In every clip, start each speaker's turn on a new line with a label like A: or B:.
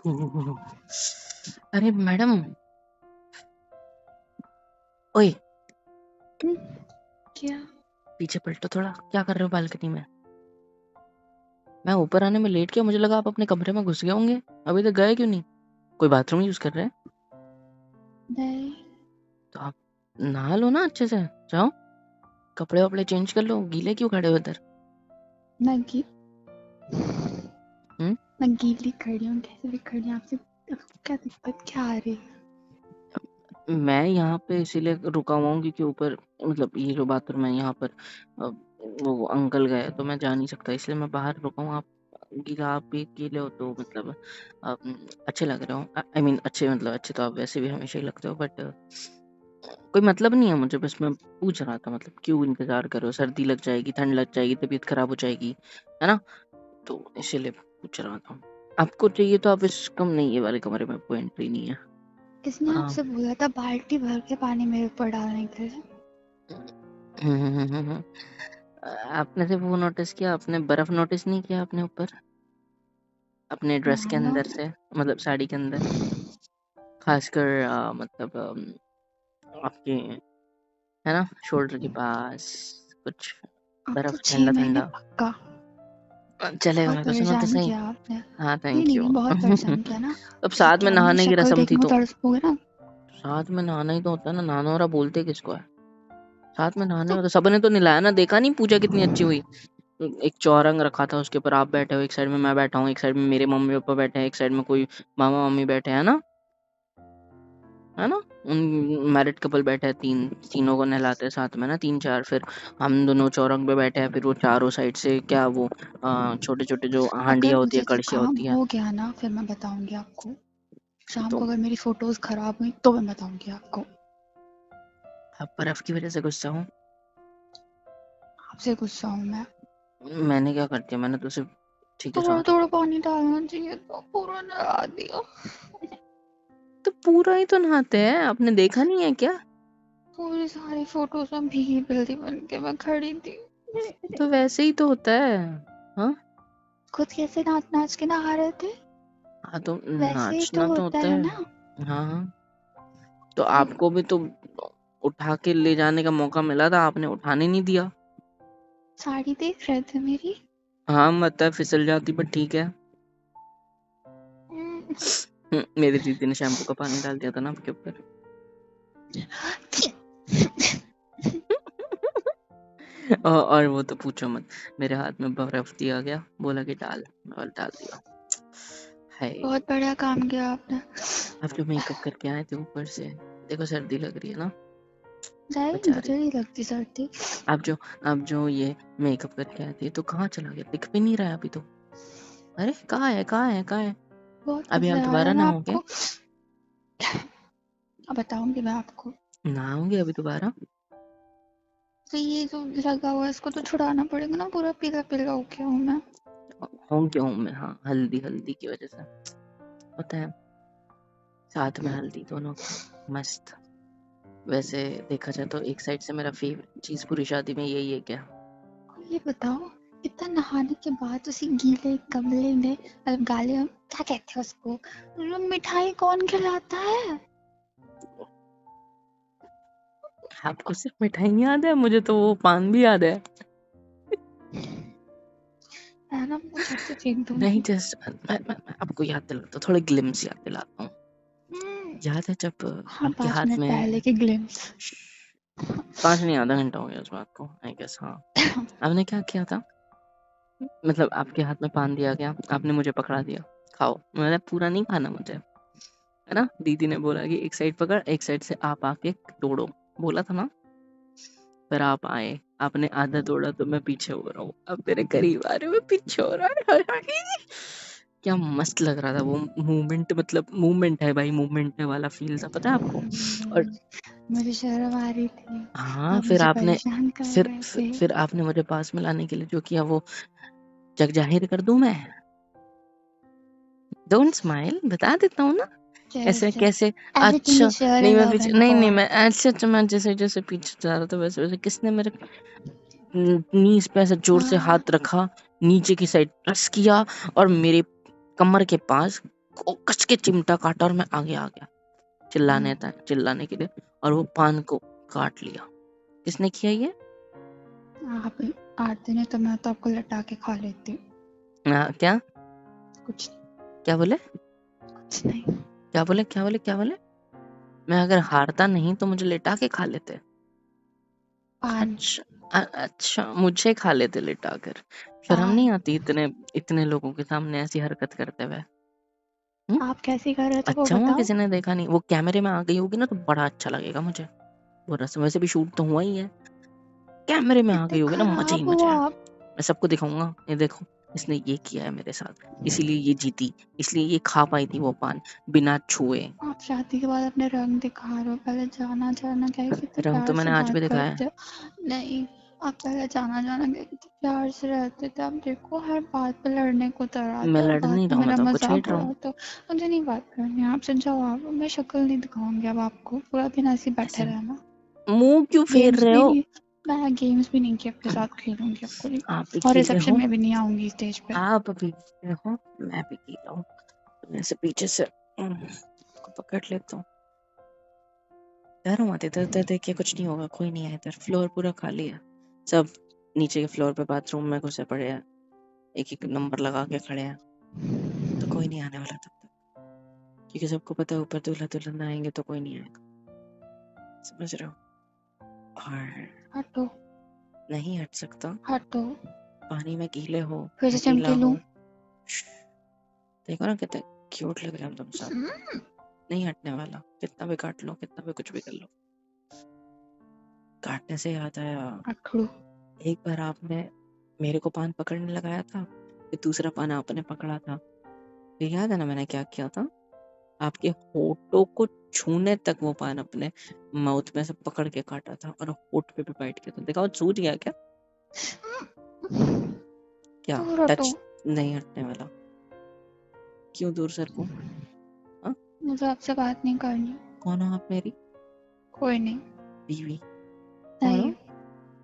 A: अरे मैडम, ओए
B: हम्म, क्या?
A: पीछे पलटो थोड़ा। क्या कर रहे हो बालकनी में? मैं ऊपर आने में लेट किया, मुझे लगा आप अपने कमरे में घुस गए होंगे। अभी तक गए क्यों नहीं? कोई बाथरूम यूज कर रहे हैं?
B: नहीं।
A: तो आप नहा लो ना अच्छे से। जाओ कपड़े वपड़े चेंज कर लो, गीले क्यों खड़े हो इधर?
B: मैं गी
A: हम्म
B: मैं गीली खड़ी हूँ, कैसे भी खड़ी हूँ आपसे। क्या दिक्कत क्या आ रही है?
A: मैं यहाँ पे इसीलिए रुका हुआ हूँ क्योंकि ऊपर मतलब ये जो बाथरूम है यहाँ पर वो अंकल गए तो मैं जा नहीं सकता, इसलिए मैं बाहर रुका हूँ। आप भी गीले हो तो मतलब अच्छे लग रहे हो। आई मीन अच्छे, मतलब अच्छे तो आप वैसे भी हमेशा ही लगते हो, बट कोई मतलब नहीं है मुझे, बस मैं पूछ रहा था मतलब क्यों इंतजार करो, सर्दी लग जाएगी, ठंड लग जाएगी, तबीयत खराब हो जाएगी, है ना? तो इसीलिए पूछ रहा था। आपको चाहिए तो आप इस कम नहीं, ये वाले कमरे में कोई एंट्री नहीं है।
B: किसने
A: हाँ।
B: आपसे बोला था बाल्टी भर के पानी मेरे ऊपर डालने के लिए?
A: हम्म। आपने सिर्फ वो नोटिस किया, आपने बर्फ नोटिस नहीं किया अपने ऊपर, अपने ड्रेस के
B: मानो।
A: अंदर से, मतलब साड़ी के अंदर, खासकर मतलब आपके, है ना, शोल्डर के पास कुछ
B: अब तो
A: बर्फ,
B: 6
A: ठंडा
B: महीने
A: ठंडा।
B: पक्का।
A: चलेगा,
B: बहुत
A: मेरे को सुनो तो
B: परेशान
A: सही।
B: किया आपने।
A: हाँ,
B: नहीं
A: थैंक
B: नहीं
A: यू।
B: नहीं, बहुत परेशान किया ना।
A: अब
B: अब
A: साथ में
B: क्या मेरी
A: नहाने की
B: शक्ल
A: रस्म थी
B: देखने को
A: तो।
B: तड़पोगे ना?
A: साथ में नहाना ही तो होता है ना, नहाना हो रहा बोलते किसको है? साथ में नहाने
B: तो
A: हो तो सबने तो नहलाया ना, देखा नहीं पूजा कितनी अच्छी हुई। एक चौरंग रखा था, उसके ऊपर आप बैठे हो, एक साइड में मैं बैठा हूँ, एक साइड में मेरे मम्मी पापा बैठे हैं, एक साइड में कोई मामा मम्मी बैठे हैं ना, है ना? उन मैरिड कपल बैठे हैं, तीनों को नहलाते हैं साथ में ना, 3 4, फिर हम दोनों चौरंग पे बैठे हैं, फिर वो चारों साइड से क्या वो छोटे छोटे जो
B: अगर
A: हांडियाँ होती है,
B: मुझे
A: कड़छियाँ
B: जुकाम
A: होती है।
B: हो गया ना फिर मैं बताऊंगी आपको। शाम
A: तो
B: को अगर मेरी फोटोज खराब हुई तो मैं बताऊंगी आपको।
A: अब बर्फ की वजह से गुस्सा हूँ?
B: आपसे गुस्सा हूँ मैं।
A: मैंने क्या कर दिया? मैंने तो सिर्फ, ठीक है
B: थोड़ा
A: सॉरी।
B: थोड़ा पानी डालना चाहिए तो पूरा नहा दिया।
A: तो पूरा ही तो नहाते हैं, आपने देखा नहीं है क्या?
B: पूरी सारी फोटोज में भीगी बिल्ली बन के मैं खड़ी थी।
A: तो वैसे ही तो होता है। हाँ।
B: खुद कैसे नाच नाच के नहा रहे थे?
A: हाँ तो
B: वैसे ही तो
A: नाचना तो
B: होता
A: होता
B: है
A: है।
B: ना।
A: हाँ हाँ। तो आपको भी तो उठा के ले जाने का मौका मिला था, आपने उठाने नहीं दिया।
B: साड़ी देख रहे थे मेरी?
A: हाँ मतलब फिसल जाती, पर ठीक है।
B: हम्म,
A: मेरी दीदी ने शैम्पू का पानी डाल दिया था ना आपके ऊपर। और वो तो पूछो मत, मेरे हाथ में बर्फ दिया गया, बोला कि डाल, और डाल दिया। है।
B: बहुत बढ़िया काम किया आपने।
A: आप जो मेकअप करके आए थे ऊपर से, देखो सर्दी लग रही है ना
B: नहीं
A: बेचारी।
B: मुझे नहीं लगती सर्दी।
A: आप जो ये मेकअप करके आए थे तो कहाँ चला गया? दिख भी नहीं रहा है अभी तो। अरे कहाँ है, कहाँ है, कहाँ है?
B: बहुत
A: अभी आप
B: मजा आ रहा
A: दोबारा
B: है ना
A: नहाओगे?
B: आपको? अब बताऊंगी मैं आपको।
A: नहाओगे अभी दोबारा?
B: तो ये जो लगा हुआ है इसको तो छुड़ाना पड़ेगा ना, पूरा पीला पीला हो गया हूँ मैं।
A: हूँ क्यों हूँ मैं? हाँ, हल्दी हल्दी की वजह से होता है, साथ में हल्दी दोनों की, मस्त। वैसे देखा जाए तो एक साइड से मेरा फेवरेट चीज पूरी शादी में यही है क्या?
B: ये बताओ, इतना नहाने के बाद उसी गीले गमले में, मतलब गाले में क्या कहते हैं उसको, वो मिठाई कौन खिलाता है?
A: आपको सिर्फ मिठाई याद है, मुझे तो वो पान भी याद है।
B: है ना, मैं छत से फेंक
A: नहीं,
B: दूंगी।
A: जस्ट मैं आपको याद दिलाता हूँ, थोड़े ग्लिम्स याद दिलाता हूँ।
B: हम्म,
A: याद है जब
B: हाँ
A: आपके
B: 5 मिनट
A: हाथ
B: पहले
A: में
B: के ग्लिम्स।
A: 5 नहीं, आधा घंटा हो गया उस बात को, आई गेस। हाँ, आपने क्या किया था? मतलब आपके हाथ में पान दिया गया, आपने मुझे पकड़ा दिया, खाओ, मैंने पूरा नहीं खाना मुझे, है ना? दीदी ने बोला कि एक साइड पकड़, एक साइड से आप आके तोड़ो, बोला था ना? फिर आप आए, आपने आधा तोड़ा तो मैं पीछे हो रहा हूँ, अब मेरे करीब आ रहे हो, मैं पीछे हो रहा है। क्या मस्त लग रहा था वो मूवमेंट, मतलब मूवमेंट है भाई, मूवमेंट है वाला फील था, पता है आपको? और
B: मुझे शर्म आ रही थी।
A: हाँ,
B: आप मुझे परेशान कर
A: फिर
B: रहे
A: फिर
B: थे।
A: फिर आपने मुझे पास में लाने के लिए जो किया वो जग जाहिर कर दूं मैं? डोंट स्माइल, बता देता हूँ ना। ऐसे
B: जैसे
A: कैसे?
B: एवरीथिंग
A: अच्छा।
B: इज शेयर
A: नहीं
B: इन
A: मैं
B: लव
A: पीछे,
B: एंड
A: नहीं
B: वॉर।
A: मैं ऐसे, अच्छा मैं जैसे जैसे पीछे जा रहा था वैसे वैसे किसने मेरे नीज पे ऐसे जोर से हाथ रखा, नीचे की साइड प्रेस किया और मेरे कमर के पास कस के चिमटा काटा और मैं आगे आ गया चिल्लाने के लिए, और वो पान को काट लिया। किसने किया ये?
B: आप आते नहीं तो मैं तो आपको लटा के खा लेती हूँ।
A: क्या
B: कुछ
A: क्या बोले
B: कुछ नहीं।
A: क्या बोले? मैं अगर हारता नहीं तो मुझे लेटा के खा लेते।
B: पान
A: अच्छा, मुझे खा लेते लिटा कर। शर्म
B: पान
A: नहीं आती इतने लोगों के सामने ऐसी हरकत करते हुए?
B: आप कैसी कर रहे थे वो
A: अच्छा हुआ
B: बताओ।
A: किसी ने देखा नहीं। वो कैमरे में आ गई होगी ना तो बड़ा अच्छा लगेगा मुझे। वो रस्म वैसे भी शूट तो हुआ ही है। कैमरे में आ
B: कितने
A: गई होगी ना, मजे ही
B: खराब हो
A: मजे है।
B: आप।
A: मैं सबको दिखाऊंगा, ये देखो इसने ये किया है मेरे साथ, इसीलिए ये जीती, इसलिए ये खा पाई थी वो पान बिना छुए।
B: आप शादी के बाद अपने रंग दिखा रहे हो। पहले जाना जाना क्या है, कितने
A: रंग तो
B: प्यार से
A: मैंने आज भी
B: बात
A: दिखाया है।
B: करते हो। नहीं, आप पहले जाना जाना क्या कितने प्यार से रहते थे। आप देखो हर बात पे लड़ने को तैयार
A: मैं
B: थे, हर
A: लड़ नहीं
B: बात पे
A: रहा हूँ, मैं
B: मेरा
A: तो आपको छेड़
B: मजाक
A: रहा हूँ।
B: उड़ाते हो। मुझे नहीं बात करनी है आपसे, जाओ आप। मैं शक्ल नहीं दिखाऊंगी अब आपको, पूरा दिन ऐसे ही बैठे
A: ऐसे
B: रहना।
A: मुंह क्यों फेर
B: गेम्स
A: रहे
B: भी
A: हो?
B: नहीं, मैं गेम्स भी नहीं कि आपके साथ खेलूंगी आपको नहीं।
A: आप भी
B: और
A: खेले
B: रिसेप्शन
A: हो,
B: में भी नहीं आऊंगी स्टेज पे।
A: आप भी खेले हो, मैं भी खेला हूँ। मैं से पीछे से को पकड़ लेता हूँ। डरो मत, इधर उधर देखिए, कुछ नहीं होगा, कोई नहीं है इधर। फ्लोर पूरा खाली है, सब नीचे के फ्लोर पे बाथरूम में घुसे पड़े हैं, एक एक नंबर लगा के खड़े हैं, तो कोई नहीं आने वाला तब तक, क्योंकि सबको पता है ऊपर दूल्हा दुल्हन आएंगे तो कोई नहीं आएगा। समझ रहे हो? और
B: हटो
A: नहीं हट सकता।
B: हटो।
A: पानी में गीले हो,
B: फिर से
A: मैं गीला
B: चिमटी लूं।
A: हूँ। देखो ना कितने क्यूट लग रहे हैं तुम सब। नहीं हटने वाला, कितना भी काट लो, कितना भी कुछ भी कर लो। काटने से याद आया,
B: अखड़ू।
A: एक बार आपने मेरे को पान पकड़ने लगाया था, फिर दूसरा पान आपने पकड़ा था। फिर याद है ना मैंने क्या किया था? आपके होठों को छूने तक वो पान अपने माउथ में से पकड़ के काटा था और होठ पे भी बाइट किया था। देखा, वो सूझ गया क्या? क्या
B: दूर हटो।
A: टच नहीं हटने वाला? क्यों दूर सर को? हाँ?
B: मुझे आपसे बात नहीं करनी।
A: कौन हो आप? मेरी
B: कोई नहीं।
A: बीवी? कौन
B: नहीं
A: हो?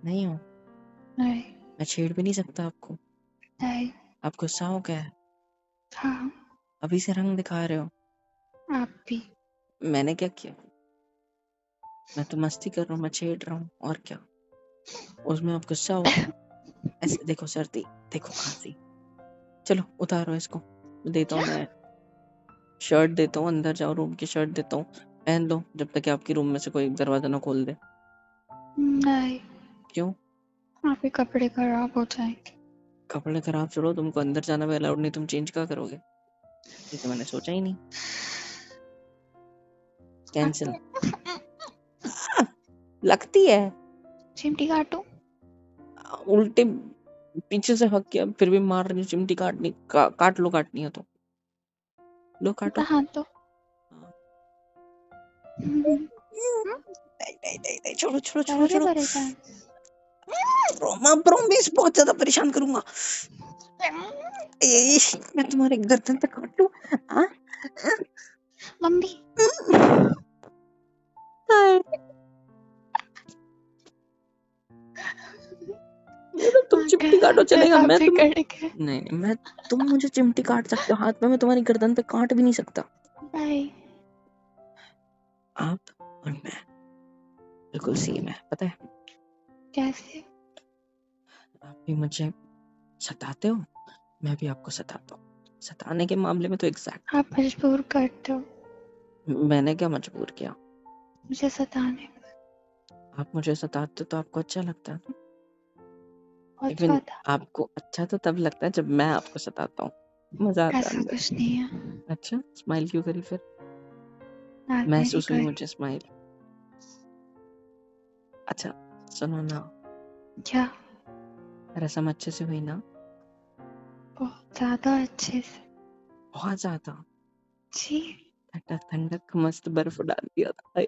A: नहीं हो?
B: नहीं
A: मैं छेड़ भी नहीं सकता आपको।
B: नहीं।
A: आप गुस्सा हो गया है?
B: हाँ
A: अभी से रंग दिखा रहे हो।
B: आप भी।
A: मैंने क्या किया? मैं तो मस्ती कर रहा हूँ, मैं छेड़ रहा हूँ, और क्या? उसमें आप गुस्सा हो? ऐसे देखो सर्दी, देखो खांसी। चलो उतारो इसको, देता हूँ मैं शर्ट, देता हूँ, अंदर जाओ, रूम की शर्ट देता हूँ, पहन लो जब तक कि आपकी रूम में से कोई दरवाजा ना खोल दे।
B: नहीं,
A: क्यों?
B: आपके कपड़े खराब हो जाएंगे।
A: कपड़े खराब छोड़ो, तुमको अंदर जाना भी अलाउड नहीं, तुम चेंज क्या करोगे? ये तो मैंने सोचा ही नहीं। कैंसिल। लगती है
B: चिमटी काटो।
A: उल्टे पीछे से हक किया, फिर भी मार रही हूँ चिमटी। काटनी काट लो, काटनी है तो लो, काटो।
B: हाँ तो
A: नहीं नहीं नहीं नहीं, छोड़ो छोड़ो छोड़ो
B: करोगे
A: छोड़ो।
B: परेशान।
A: मैं प्रॉमिस बहुत ज्यादा परेशान करूंगा। मैं तुम्हारे गर्दन पे काट लूं? हाँ?
B: मम्मी।
A: तो तुम चिमटी काटो चलेगा,
B: आप
A: मैं
B: भी
A: तुम्हें
B: करेंगे।
A: नहीं, मैं तुम मुझे चिमटी काट सकते हो हाथ में, मैं तुम्हारी गर्दन पे काट भी नहीं सकता।
B: नहीं।
A: आप और मैं बिल्कुल सेम है, पता है?
B: कैसे?
A: आप भी मुझे सताते हो, मैं भी आपको सताता हूँ। सताने के मामले में तो एग्जैक्ट।
B: आप मजबूर करते हो
A: मैंने क्या मजबूर किया?
B: मुझे सताने।
A: आप मुझे सताते तो आपको अच्छा लगता है,
B: बहुत
A: लेकिन
B: ज्यादा।
A: आपको अच्छा तो तब लगता है जब मैं आपको सताता हूँ, मजा आता है
B: ऐसा
A: अंदर।
B: कुछ नहीं है।
A: अच्छा, स्माइल क्यों करी फिर?
B: आप मेरी
A: महसूस हुई
B: कर।
A: मुझे स्माइल। अच्छा सुनो ना,
B: क्या?
A: रसम अच्छे से हुई ना?
B: बहुत ज्यादा अच्छे से।
A: बहुत ज्यादा।
B: जी।
A: ठंडक ठंडक मस्त बर्फ डाल दिया था। हाय,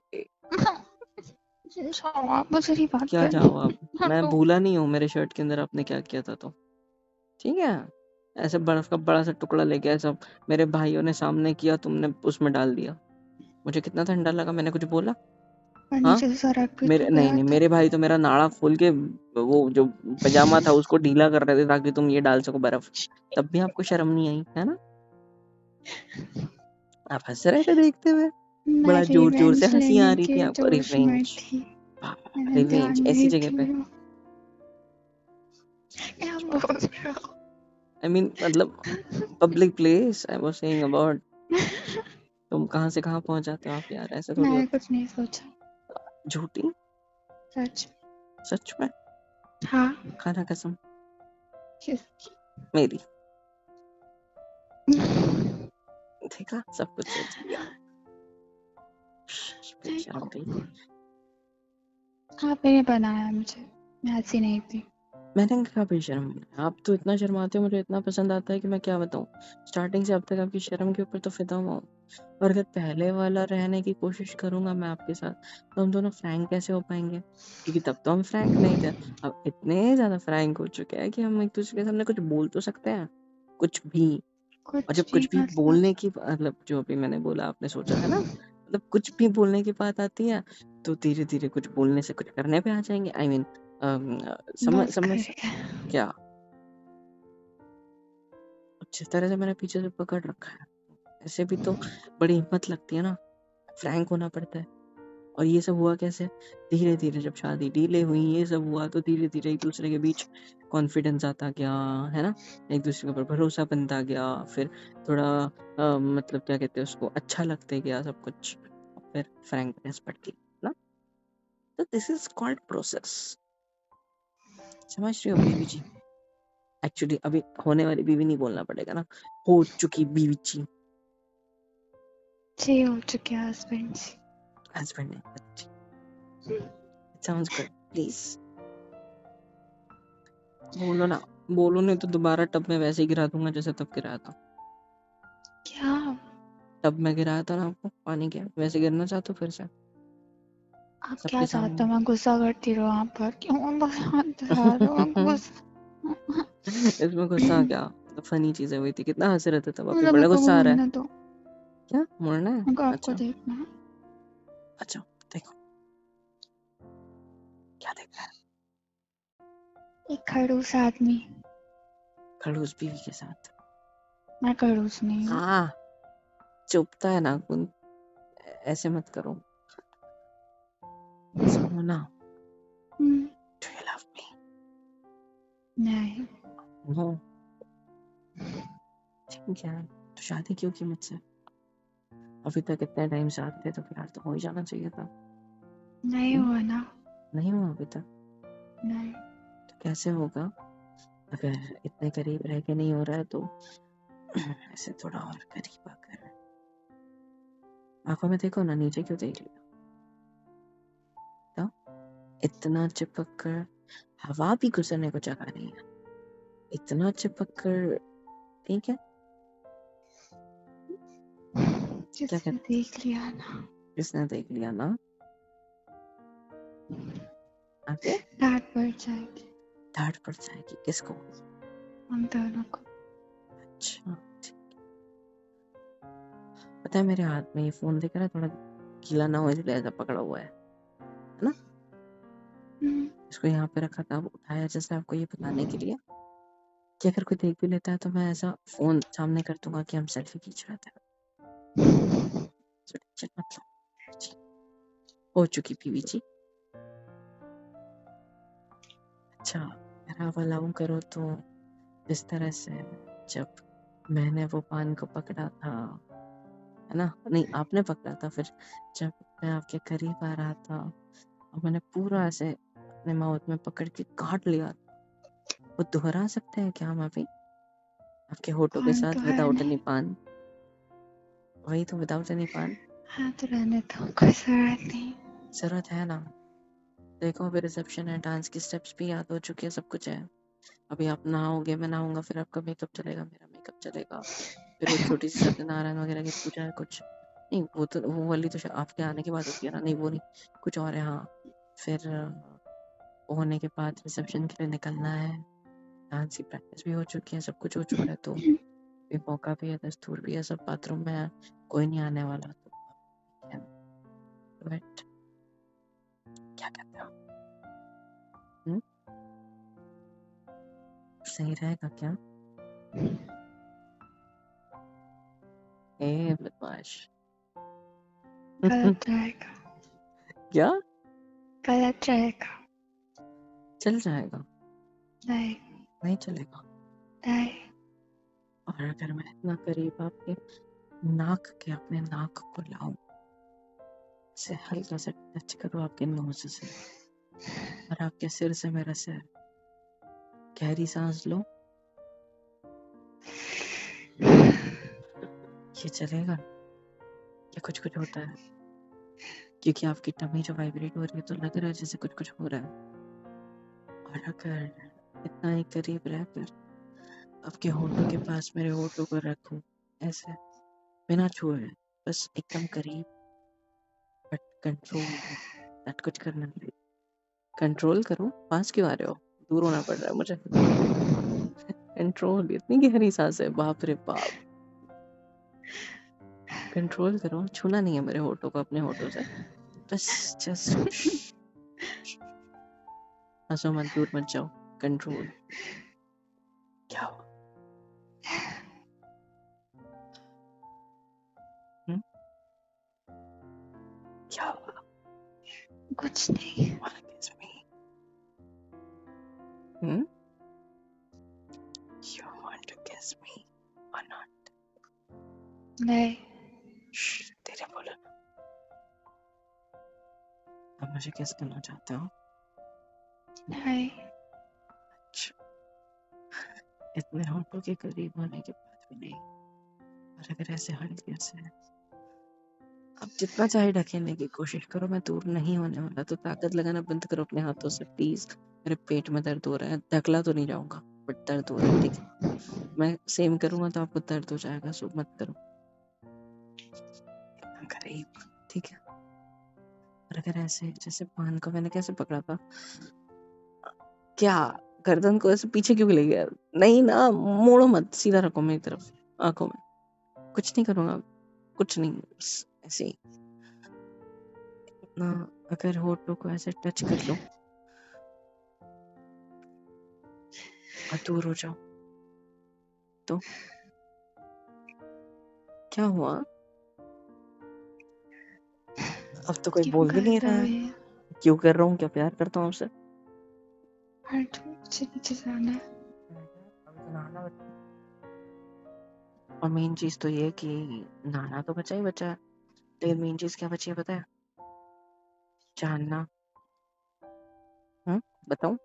B: जाओ आप, मुझे नहीं बात
A: क्या जाओ
B: करनी।
A: अब, मैं
B: हटो।
A: भूला नहीं हूँ मेरे शर्ट के अंदर आपने क्या किया था तो। ठीक है, ऐसे बर्फ का बड़ा सा टुकड़ा लेके ऐसा मेरे भाइयों ने सामने किया, तुमने उसमें डाल दिया। मुझे कितना ठंडा लगा, मैंने कुछ बोला?
B: और
A: हाँ?
B: नीचे से सरक भी
A: मेरे
B: तो
A: नहीं
B: गया
A: नहीं,
B: था।
A: मेरे भाई तो मेरा नाड़ा खोल के वो जो पजामा था उसको ढीला कर रहे थे ताकि तुम ये डाल सको बर्फ, तब भी आपको शर्म नहीं आई है ना? आप हंस रहे थे देखते हुए,
B: मैं
A: बड़ा जोर जोर से
B: रिवेंज
A: हंसी आ
B: लेने
A: रही
B: के
A: थी आपको।
B: जोश में
A: रिवेंज,
B: थी, मैंने
A: रिवेंज
B: ध्यान
A: ऐसी
B: नहीं
A: जगह पे।
B: दिया। क्या बोल रहे हो?
A: आई मीन मतलब public place I was saying about. तुम कहाँ से कहाँ पहुंच जाते हो आप यार, ऐसे थोड़ी
B: मैंने
A: होता
B: कुछ नहीं सोचा,
A: है। झूठी?
B: सच।
A: सच में?
B: हाँ।
A: खाना कसम
B: किसकी?
A: मेरी। देखा, सब कुछ सोच लिया। बेशरम कहीं।
B: आपने बनाया मुझे, मैं ऐसी नहीं थी।
A: मैंने कहा बेशरम बनाया? आप तो इतना शर्माते हो, मुझे इतना पसंद आता है कि मैं क्या बताऊं। स्टार्टिंग से अब तक आपकी शर्म के ऊपर तो फिदा हुआ हूं। और अगर पहले वाला रहने की कोशिश करूंगा मैं आपके साथ, तो हम दोनों फ्रैंक कैसे हो पाएंगे? क्योंकि तब तो हम फ्रैंक नहीं थे। अब इतने ज्यादा फ्रैंक हो चुके हैं कि हम एक दूसरे के सामने कुछ बोल तो सकते हैं, कुछ भी। और
B: कुछ
A: जब
B: भी
A: कुछ भी
B: मतलब?
A: बोलने की मतलब जो अभी मैंने बोला आपने सोचा है ना, मतलब कुछ भी बोलने की बात आती है तो धीरे धीरे कुछ बोलने से कुछ करने पे आ जाएंगे। आई मीन समझ
B: बस
A: समझ
B: कर।
A: क्या? जिस तरह से मैंने पीछे से पकड़ रखा है, ऐसे भी तो बड़ी हिम्मत लगती है ना, फ्रैंक होना पड़ता है। और ये सब हुआ कैसे? धीरे धीरे जब शादी डीले हुई, ये सब हुआ तो धीरे धीरे एक दूसरे के बीच कॉन्फिडेंस आता गया, है ना, एक दूसरे के ऊपर भरोसा बनता गया, फिर थोड़ा मतलब क्या कहते हैं उसको, अच्छा लगते गया सब कुछ, फिर फ्रैंकनेस बढ़ गई ना। तो दिस इज कॉल्ड प्रोसेस। समझ रही हो बीवी जी? एक्चुअली अभी होने वाली बीवी नहीं बोलना पड़ेगा ना, हो चुकी बीवी जी।
B: जी हो चुके हस्बैंड जी।
A: हस्बैंड ने साउंड्स गुड। प्लीज बोलो ना, बोलो नहीं तो दोबारा टब में वैसे ही गिरा दूंगा जैसे तब गिराया था।
B: क्या?
A: टब में गिराया था ना आपको पानी के, वैसे गिरना चाहते हो फिर से
B: आप क्या
A: सबके
B: चाहते हो?
A: सामने?
B: मैं गुस्सा करती रहूं आप पर? क्यों बताते आ रहे हो गुस्सा?
A: इसमें गुस्सा क्या, तो फनी चीजें हुई थी, कितना हंस रहे थे तब, अभी
B: मुझे
A: बड़ा
B: मेरे को
A: गुस्सा आ रहा है।
B: घूमने दो,
A: क्या मुड़ना है?
B: मेरे को आपको
A: अच्छा
B: देखना है।
A: अच्छा, देखो क्या देख रहा है?
B: एक खड़ूस आदमी।
A: खड़ूस बीवी के साथ?
B: मैं खड़ूस नहीं हूँ।
A: हाँ, चुपता है ना कुन, ऐसे मत करो। सुनो ना,
B: हम्म,
A: डू यू लव मी?
B: नहीं।
A: नो? ठीक है, तो शादी क्यों की मुझसे? अभी तक इतने टाइम साथ थे तो प्यार तो हो ही जाना चाहिए था।
B: नहीं हुआ ना।
A: नहीं हुआ अभी तक?
B: नहीं।
A: तो कैसे होगा? अगर इतने करीब रह के नहीं हो रहा है तो ऐसे थोड़ा और करीब आकर आंखों में देखो ना, नीचे क्यों देख लिया? तो इतना चिपक कर हवा भी गुजरने को जगह नहीं है, इतना चिपक कर। ठीक है, क्या
B: किसने
A: कहते?
B: देख लिया ना?
A: किसने देख लिया ना? आगे
B: डांट पड़ जाएगी
A: डांट पड़ जाएगी किसको?
B: हम दोनों को।
A: अच्छा ठीक। पता है मेरे हाथ में ये फोन दिख रहा है, थोड़ा गीला ना हो इसलिए ऐसा पकड़ा हुआ है ना।
B: हम्म,
A: इसको यहाँ पे रखा था, अब उठाया जैसे आपको ये बताने के लिए कि अगर कोई देख भी लेता है तो मैं ऐसा फोन सामने कर दूंगा कि हम सेल्फी खींच रहे थे। So, टेंशन मत लो जी, हो चुकी बीवी जी। अच्छा, मेरा अब अलाउ करो तो जिस तरह से जब मैंने वो पान को पकड़ा था, है ना, नहीं आपने पकड़ा था, फिर जब मैं आपके करीब आ रहा था और मैंने पूरा ऐसे अपने माउथ में पकड़ के काट लिया, वो दोहरा सकते हैं क्या हम अभी आपके होठों के
B: कौन तो
A: साथ
B: है
A: विदाउट
B: नहीं?
A: एनी पान? वही तो, विदाउट एनी पान।
B: हाँ तो रहने दो, कोई जरूरत नहीं।
A: जरूरत है ना? देखो अभी रिसेप्शन है, डांस की स्टेप्स भी याद हो चुकी है, सब कुछ है। अभी आप नहाओगे, मैं नहाऊंगा, फिर आपका मेकअप चलेगा, मेरा मेकअप चलेगा, फिर वो छोटी सी सत्यनारायण वगैरह की पूजा है कुछ। नहीं वो तो वो वाली तो आपके आने के बाद होती है ना, नहीं वो नहीं, कुछ और है हाँ। फिर वो होने के बाद रिसेप्शन के लिए निकलना है, डांस की प्रैक्टिस भी हो चुकी है, सब कुछ हो चुका है, तो ये मौका भी है, दस्तूर भी है, सब बाथरूम में है, कोई नहीं आने वाला, तो बट क्या कहते हो? हुँ? सही रहेगा क्या? ए बदमाश।
B: गलत रहेगा,
A: क्या?
B: गलत रहेगा।
A: चल जाएगा?
B: नहीं,
A: नहीं चलेगा।
B: नहीं।
A: और अगर मैं इतना करीब आपके नाक के अपने नाक को लाऊं, से हल्का सा टच करूं आपके नोज से, और आपके सिर से मेरा सिर, गहरी सांस लो, ये चलेगा? या कुछ कुछ होता है? क्योंकि आपकी टमी जो वाइब्रेट हो रही है तो लग रहा है जैसे कुछ कुछ हो रहा है। और अगर इतना ही करीब रहकर आपके होठों के पास मेरे होठों को रखूं, ऐसे बिना छुए, बस एकदम करीब, बट कंट्रोल दैट कुछ करना नहीं। कंट्रोल करो, पास क्यों आ रहे हो? दूर होना पड़ रहा है मुझे। कंट्रोल, इतनी गहरी सांस है, बाप रे बाप। कंट्रोल करो, छूना नहीं है मेरे होठों को अपने होठों से, बस जस्ट हंसो मत, दूर मत जाओ, कंट्रोल। क्या हुआ? क्या हुआ?
B: कुछ नहीं।
A: Wanna kiss me? Hmm? You want to kiss me or not?
B: नहीं,
A: श्श, धीरे बोलो ना। अब मुझे किस करना चाहते हो?
B: नहीं।
A: अच्छा, इतने होठों के करीब होने के बाद भी नहीं। और अगर ऐसे हल्के से आप जितना चाहे ढकेलने की कोशिश करो, मैं दूर नहीं होने वाला। तो ताकत लगाना बंद करो अपने हाथों से प्लीज। मेरे पेट में दर्द हो रहा है, ढकला तो नहीं जाऊंगा, बट दर्द हो रहा है, ठीक है? मैं सेम करूंगा तो आपको दर्द हो जाएगा, सो मत करो। इतना करीब, ठीक है? और अगर ऐसे, जैसे पान को मैंने कैसे पकड़ा था, क्या गर्दन को ऐसे पीछे क्यों ले गया? नहीं ना, मोड़ो मत, सीधा रखो मेरी तरफ, आंखों में। कुछ नहीं करूंगा, कुछ नहीं, बस ऐसे ही ना। अगर होठों को ऐसे टच कर लो और दूर हो जाओ तो क्या हुआ? अब तो कोई
B: क्यों
A: बोल भी
B: कर
A: नहीं
B: रहे
A: रहा
B: हो
A: है।
B: ये?
A: क्यों कर रहा हूँ? क्या प्यार करता हूँ आपसे?
B: हट, मुझे नीचे जाना है।
A: और मेन चीज तो ये कि नहाना तो बचा ही बचा है, लेकिन मेन चीज क्या बची है पता है? जानना। बताऊं?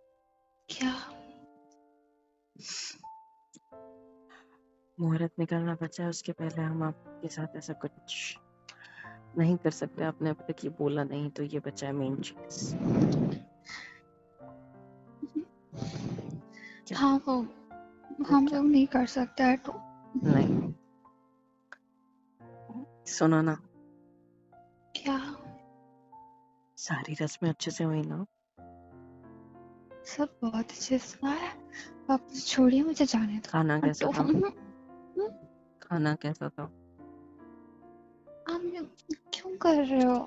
B: क्या?
A: मुहूर्त निकलना बचा है, उसके पहले हम आपके साथ ऐसा कुछ नहीं कर सकते। आपने अब तक ये बोला नहीं, तो ये बचा है मेन चीज। क्या?
B: हाँ, वो हम
A: क्या?
B: लोग नहीं कर सकते है तो।
A: नहीं, सुनो ना,
B: क्या?
A: सारी रस्में अच्छे से हुई ना?
B: सब बहुत अच्छे से सुना है। आप छोड़िए, मुझे जाने दो।
A: खाना कैसा
B: हटो।
A: था? खाना कैसा था?
B: आप क्यों कर रहे हो?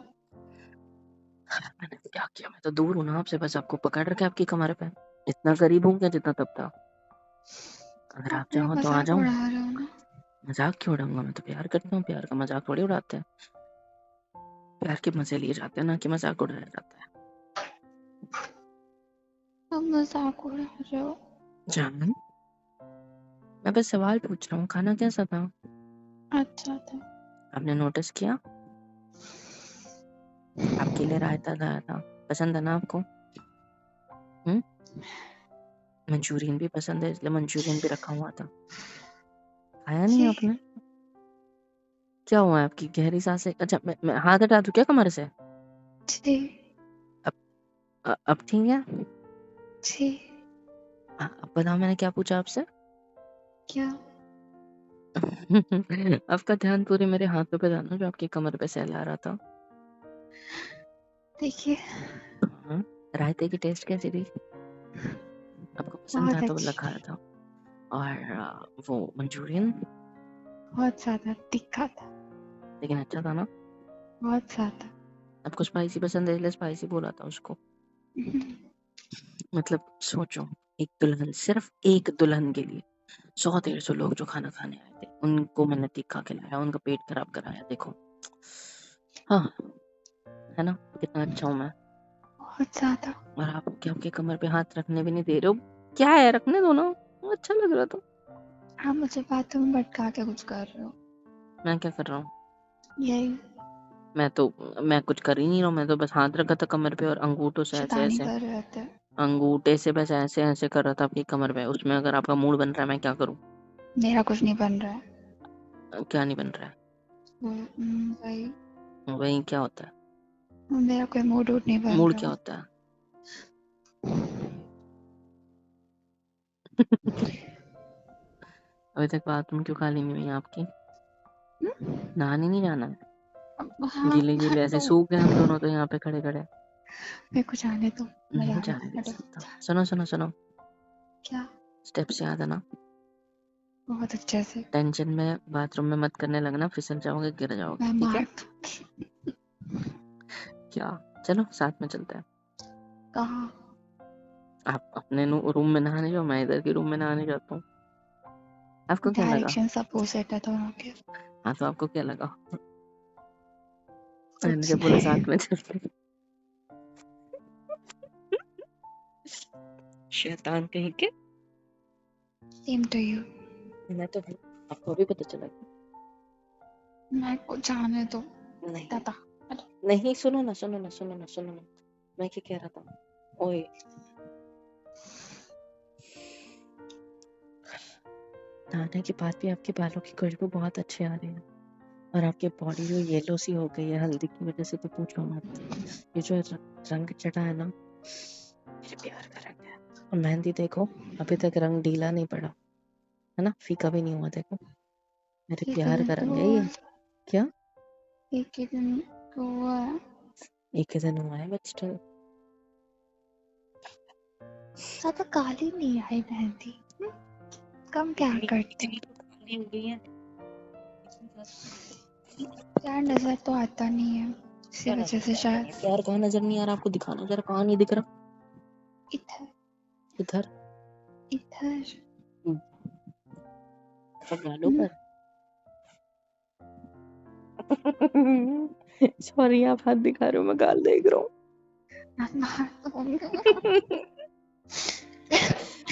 A: मैंने क्या किया? मैं तो दूर हूँ ना आपसे, बस आपको पकड़ रखा है आपकी कमर पे। इतना करीब हूँ क्या जितना तब था? अगर आप
B: आप मेरा
A: चाहो तो आ
B: मजाक
A: जाऊं।
B: उड़ा रहे हो ना?
A: मजाक क्यों उड़ाऊंगा? मैं तो प्यार करता हूँ, प्यार का मजाक थोड़ी उड़ाते हैं। प्यार के मजे लिए जाते हैं ना, कि मजाक उड़ाया जाता है।
B: आप मजाक उड़ा रहे हो।
A: जान, मैं बस सवाल पूछ रहा हूँ, खाना कैसा था?
B: अच्छा था।
A: आपने नोटिस किया? आपके लिए रायता लाया था, पसंद है ना आपको? मंचूरियन भी पसंद है, इसलिए मंचूरियन भी रखा हुआ था। खाया नहीं
B: जी।
A: आपने? क्या हुआ है आपकी गहरी सांसें? अच्छा, मैं हाथ हटा दूं क्या कमर से?
B: जी।
A: अब ठीक है?
B: जी।
A: अब बताओ, मैंने क्या पूछा आपसे?
B: क्या?
A: आपका ध्यान पूरे मेरे हाथों पे था ना, जो आपकी कमर पे सहला रहा था।
B: देखिए,
A: रायते की टेस्ट कैसी थी? आपको पसंद था
B: बहुत
A: तो बोला
B: अच्छी
A: खाया
B: थी।
A: था। और वो मंचूरियन,
B: बहुत ज्यादा तीखा था।
A: लेकिन अच्छा था ना?
B: बहुत ज्यादा।
A: आपको स्पाइसी पसंद है, इसलिए स्पाइसी बोला था उसको। मतलब सोचो, एक दुल्हन, सिर्फ एक दुल्हन के लिए 100-150 लोग जो खाना खाने आए थे, उनको मैंने तीखा खिलाया, उनका पेट खराब कराया। देखो हाँ, है ना कितना अच्छा हूँ मैं।
B: बहुत ज्यादा।
A: और आप क्या आपके कमर पे हाथ रखने भी नहीं दे रहे हो, क्या है, रखने दो ना, अच्छा लग रहा था।
B: आप मुझे बातों में भटका के कुछ कर रहे हो।
A: मैं क्या कर रहा हूँ?
B: यही
A: मैं कुछ कर ही नहीं रहा हूँ, मैं तो बस हाथ रखा था कमर पे और अंगूठों से ऐसे
B: शैतानी
A: ऐसे,
B: कर रहे थे।
A: अंगूठे से बस ऐसे ऐसे कर रहा था आपकी कमर पे। उसमें अगर आपका मूड बन रहा है, मैं क्या करूँ?
B: मेरा कुछ नहीं बन रहा है।
A: क्या नहीं बन रहा है?
B: वही,
A: वही क्या होता है?
B: मेरा कोई मूड वूड नहीं बन
A: मूड क्या
B: रहा।
A: होता है? अभी तक बाथरूम क्यों खाली नहीं हुई आपकी? नहाने नहीं जाना है?
B: हाँ
A: गीले गीले ऐसे
B: हटो,
A: सूख गए हम दोनों तो यहाँ पे खड़े खड़े।
B: मेरे को जाने दो, मैं जा
A: नहीं
B: रही हूँ,
A: जाने दे
B: हटो।
A: सकता। सुनो सुनो सुनो,
B: क्या?
A: स्टेप से याद है ना?
B: बहुत अच्छे से।
A: टेंशन में बाथरूम में मत करने लगना, फिसल जाओगे, गिर जाओगे,
B: मैं
A: ठीक है?
B: मार दूंगी।
A: क्या? चलो साथ में चलते हैं।
B: कहाँ?
A: आप अपने रूम में नहाने जाओ, मैं इधर के रूम में नहाने जाता हूँ। आपको क्या लगा?
B: डायरेक्शन अपोजिट है दोनों के।
A: हाँ तो आपको क्या लगा? मैंने
B: कुछ
A: जब बोला
B: नहीं।
A: साथ में चलते हैं। शैतान कहीं के।
B: Same to you.
A: मैं तो आपको भी पता चला।
B: मैं को जाने दो
A: नहीं
B: दादा।
A: नहीं, सुनो ना सुनो ना सुनो ना सुनो ना, मैं क्या कह रहा था? ओए, नहाने के बाद भी आपके बालों की खुशबू बहुत अच्छी आ रही है, और आपकी बॉडी जो येलो सी हो गई है हल्दी की वजह से, तो पूछो मत। ये जो रंग चढ़ा है ना, मेरे प्यार का रंग है। और मेहंदी देखो, अभी तक रंग ढीला नहीं पड़ा, है ना, फीका भी नहीं हुआ। देखो मेरे
B: एक
A: प्यार
B: दिन
A: का
B: तो
A: रंग है
B: हुआ
A: ये।
B: है,
A: क्या?
B: एक ही दिन तो हुआ है।
A: एक ही दिन हुआ है बट स्टिल।
B: ज्यादा काली नहीं आई मेहंदी। कम क्या करते
A: इतनी तो काली हो गई है।
B: यार, नजर तो आता नहीं है इसी
A: क्या
B: वजह
A: नजर
B: से
A: नहीं आता है?
B: शायद।
A: प्यार कहाँ नजर नहीं आ रहा आपको? दिखाना जरा, कहाँ नहीं दिख रहा?
B: इधर
A: इधर?
B: इधर।
A: सब गालों पर? सॉरी, आप हाथ दिखा रहे हो, मैं गाल देख रहा हूँ।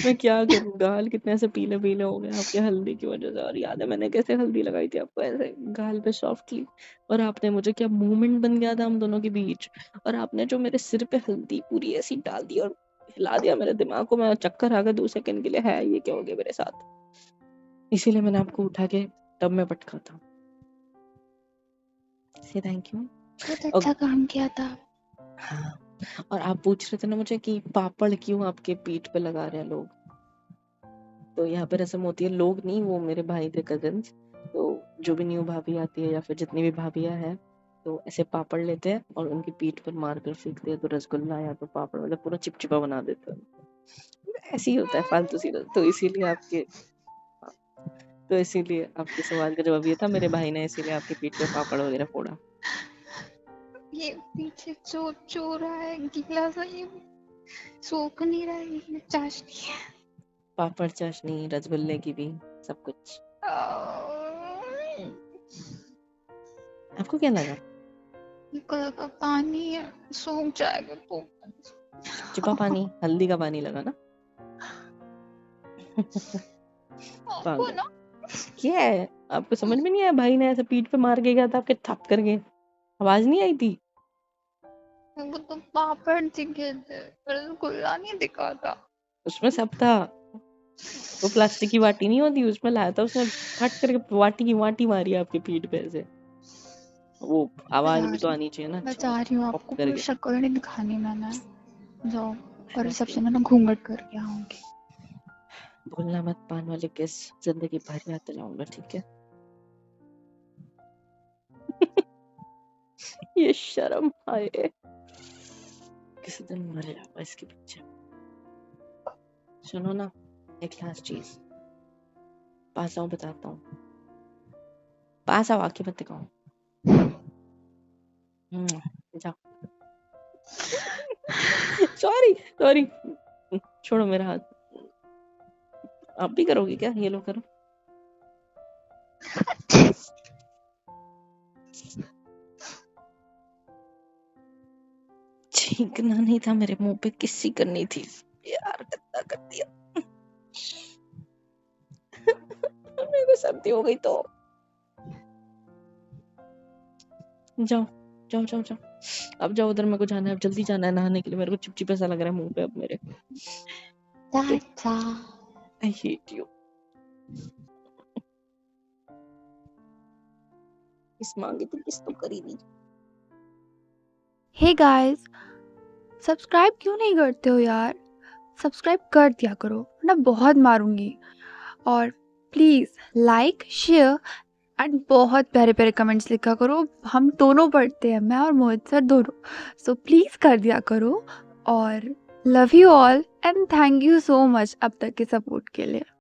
A: मैं क्या करूँ, गाल कितने से पीले पीले हो गए आपके हल्दी की वजह से। और याद है मैंने कैसे हल्दी लगाई थी आपको, ऐसे गाल पे सॉफ्टली, और आपने मुझे, क्या मूवमेंट बन गया था हम दोनों के बीच, और आपने जो मेरे सिर पे हल्दी पूरी ऐसी डाल दी और हिला दिया मेरे दिमाग को। मैं चक्कर आ गया 2 सेकंड के लिए, है ये क्या हो गया मेरे साथ। इसीलिए मैंने आपको उठा के टब में पटका था। से थैंक यू।
B: बहुत
A: और
B: अच्छा काम किया था।
A: हाँ, और आप पूछ रहे थे ना मुझे कि पापड़ क्यों आपके पीठ पे लगा रहे हैं लोग। तो यहाँ पे रस्म होती है, लोग नहीं, वो मेरे भाई थे कजिन्स। तो जो भी न्यू भाभी आती है या फिर जितनी भी भाभियाँ हैं, तो ऐसे पापड़ लेते हैं और उनकी पीठ पर मार कर फेंकते हैं, तो रसगुल्ला या तो पापड़ मतलब पूरा चिपचिपा बना देते हैं। ऐसे ही होता है फालतू सी। तो इसीलिए आपके सवाल का जवाब ये था, मेरे भाई ने इसीलिए आपके पीठ पे पापड़ वगैरह फोड़ा।
B: ये पीछे चो रहा है गीला सा, ये सूख नहीं रहा है, ये चाशनी है।
A: पापड़, चाशनी, रसगुल्ले की भी, सब कुछ। आपको क्या लगा?
B: कल का पानी है, सूख जाएगा तो।
A: चिपचिपा पानी, हल्दी का पानी लगा ना?
B: आपको
A: पागल।
B: ना,
A: क्या है, आपको समझ में नहीं आया? भाई ने ऐसे पीठ पे मार के गया था आपके, थप करके, आवाज नहीं आई थी?
B: वो तो पापड़ दिखे थे, रसगुल्ला नहीं दिखा था।
A: उसमें सब था। वो प्लास्टिक की वाटी नहीं होती, उसमें लाया था उसने, फट करके वाटी की वाटी मारी आपके पीठ पे ऐसे। वो आवाज भी तो आनी चाहिए ना
B: मैं
A: अच्छी
B: जा रही हूँ,
A: पप
B: आपको पूरी
A: करके।
B: शक्ल नहीं दिखानी मैंने। जाओ, और
A: Exactly.
B: रिसेप्शन में ना घूंघट करके आऊंगी।
A: भूलना मत, पान वाले किस, जिंदगी भर याद दिलाऊंगा, ठीक है? ये शर्म आए, किसी दिन मर जाऊंगा इसके पीछे। सुनो ना, एक लास्ट चीज, पास आओ बताता हूँ, पास आओ, आके मत दिखाओ। जाओ। सॉरी सॉरी, छोड़ो मेरा हाथ। आप भी करोगे क्या? ये लो करो। छींकना नहीं था, मेरे मुंह पे किस्सी करनी थी यार, गंदा कर दिया। मेरे को सर्दी हो गई तो जाओ जाओ जाओ जाओ, अब जाओ उधर, मेरे को जाना है, अब जल्दी जाना है नहाने के लिए, मेरे को चिपचिपा सा लग रहा है मुंह पे अब मेरे।
B: टाटा।
A: I hate you. किस मांगी थी, किस तो करी नहीं।
B: हे गाइस, सब्सक्राइब क्यों नहीं करते हो यार? सब्सक्राइब कर दिया करो, वरना बहुत मारूंगी। और प्लीज लाइक, शेयर एंड बहुत प्यारे प्यारे कमेंट्स लिखा करो। हम दोनों पढ़ते हैं, मैं और मोहित सर दोनों। सो प्लीज कर दिया करो। और love you all and thank you so much अब तक के सपोर्ट के लिए।